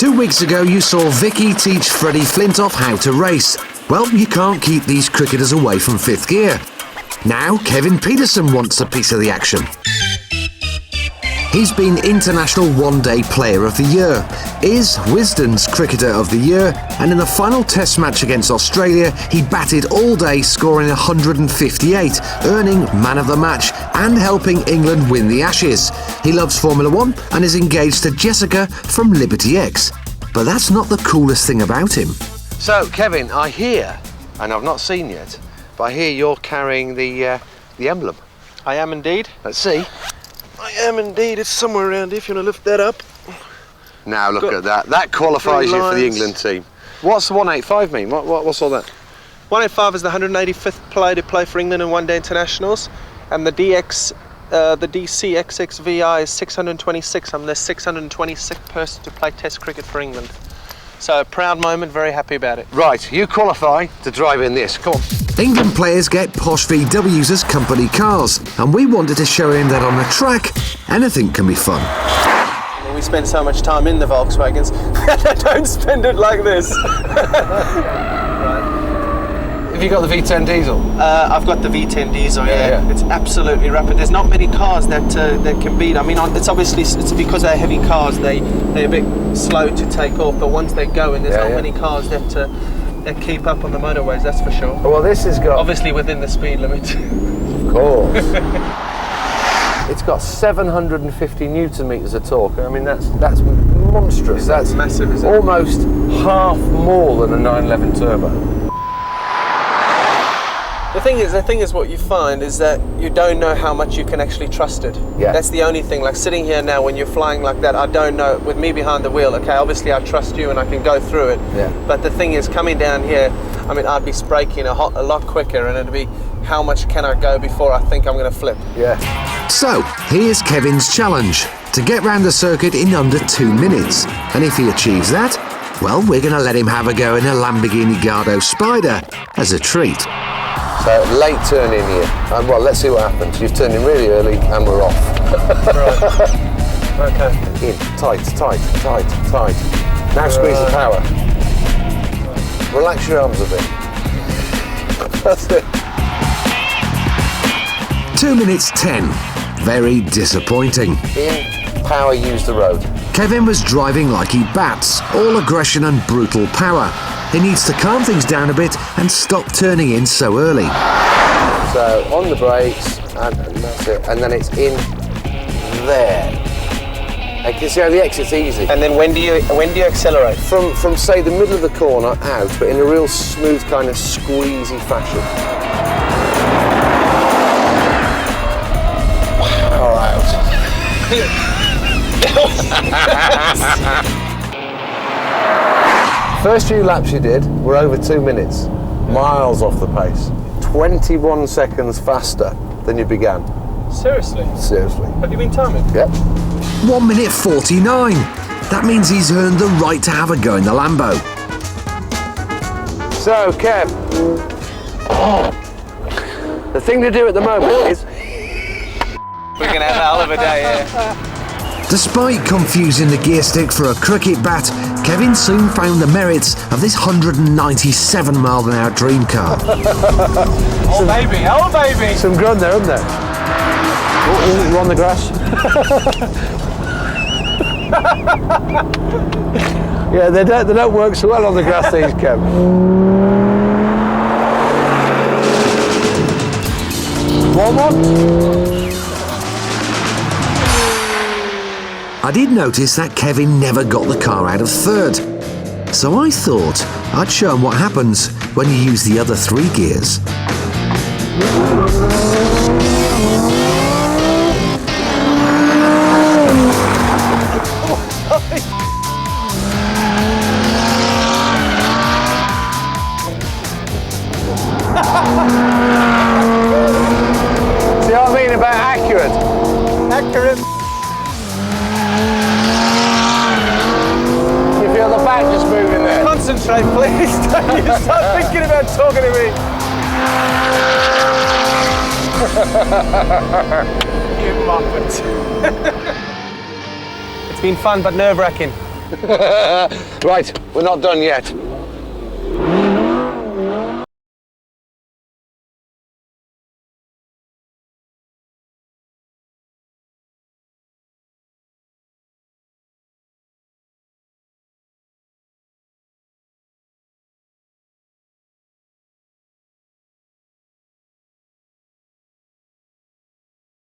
2 weeks ago, you saw Vicky teach Freddie Flintoff how to race. Well, you can't keep these cricketers away from fifth gear. Now, Kevin Peterson wants a piece of the action. He's been International One-Day Player of the Year, is Wisden's Cricketer of the Year, and in the final Test match against Australia, he batted all day, scoring 158, earning Man of the Match and helping England win the Ashes. He loves Formula One and is engaged to Jessica from Liberty X. But that's not the coolest thing about him. So, Kevin, I hear, and I've not seen yet, but I hear you're carrying the emblem. I am indeed. Let's see. I am indeed. It's somewhere around here if you want to lift that up. Now look at that. That qualifies you for the England team. What's 185 mean? What's all that? 185 is the 185th player to play for England in one-day internationals, and the DCXXVI is 626. I'm the 626th person to play Test cricket for England. So a proud moment, very happy about it. Right, you qualify to drive in this. Come on. England players get posh VWs as company cars, and we wanted to show him that on the track, anything can be fun. We spend so much time in the Volkswagens, I don't spend it like this. Have you got the V10 diesel? I've got the V10 diesel, yeah. It's absolutely rapid. There's not many cars that can beat. I mean, it's obviously it's because they're heavy cars. They're a bit slow to take off, but once they go, and there's not many cars that keep up on the motorways. That's for sure. Well, this has got obviously within the speed limit. Of course. It's got 750 newton meters of torque. I mean, that's monstrous. That's massive, isn't it? Almost half more than a 911 turbo. The thing is, what you find is that you don't know how much you can actually trust it. Yeah. That's the only thing. Like sitting here now, when you're flying like that, I don't know. With me behind the wheel, okay, obviously I trust you and I can go through it. Yeah. But the thing is, coming down here, I mean, I'd be braking a lot quicker, and it'd be how much can I go before I think I'm going to flip. Yeah. So, here's Kevin's challenge, to get round the circuit in under 2 minutes. And if he achieves that, well, we're going to let him have a go in a Lamborghini Gallardo Spider as a treat. So, late turn in here. Well, let's see what happens. You've turned in really early and we're off. Right. Okay. In, tight. Now squeeze the power. Relax your arms a bit. That's it. 2 minutes 10. Very disappointing. In, power, use the road. Kevin was driving like he bats, all aggression and brutal power. He needs to calm things down a bit and stop turning in so early. So on the brakes, and that's it. And then it's in there. And you can see how the exit's easy. And then when do you accelerate? From say the middle of the corner out, but in a real smooth kind of squeezy fashion. Power out. First few laps you did were over 2 minutes, miles off the pace. 21 seconds faster than you began. Seriously? Seriously. Have you been timing? Yep. 1 minute 49. That means he's earned the right to have a go in the Lambo. So, Kev, the thing to do at the moment is... We're going to have a hell of a day here. Despite confusing the gear stick for a cricket bat, Kevin soon found the merits of this 197-mile-an-hour dream car. Oh baby! Some grunt there, isn't there? Oh, we're on the grass. Yeah, they don't work so well on the grass, these, Kev. One. I did notice that Kevin never got the car out of third. So I thought I'd show him what happens when you use the other 3 gears. See what I mean about accurate? Accurate. You feel the back just moving there? Concentrate, please. Don't you start thinking about talking to me. You muppet. It's been fun, but nerve-wracking. Right, we're not done yet.